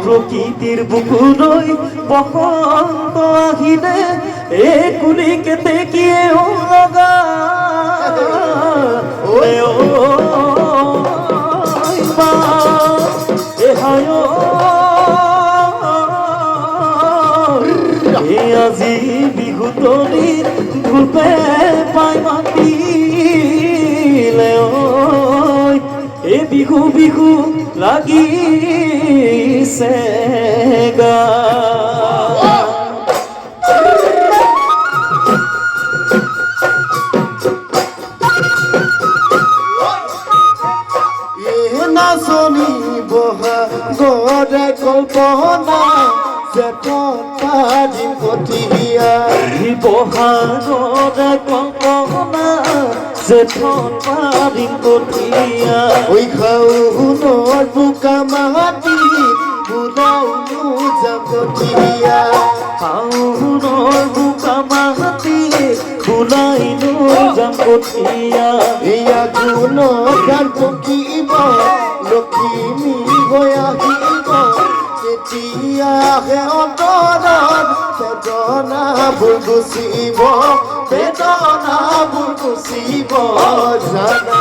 প্রকৃতির বুকুলৈ বসন্ত আহিলে এই কুলিকে দেখিয়েও লগা আজি বিহুতলি ধূপে পাই মাতিলে এ বিহু বিহু লাগিছে গা নাচনি বহা গড়ে কল্পনা জেঠি পঠিয়া বহাগরে কল্পনা জেঠি পঠিয়া ওই খাউনৰ বোকা মাটি বুলাউনো জাপঠিয়া শাওনৰ বোকা মাটি বুলাইনো যাম পঠিয়া এয়া গুণৰ গান পকিব লখিমী হৈ আহিব তেতিয়াহে অন্তৰত বেদনাবোৰ গুচিব জানা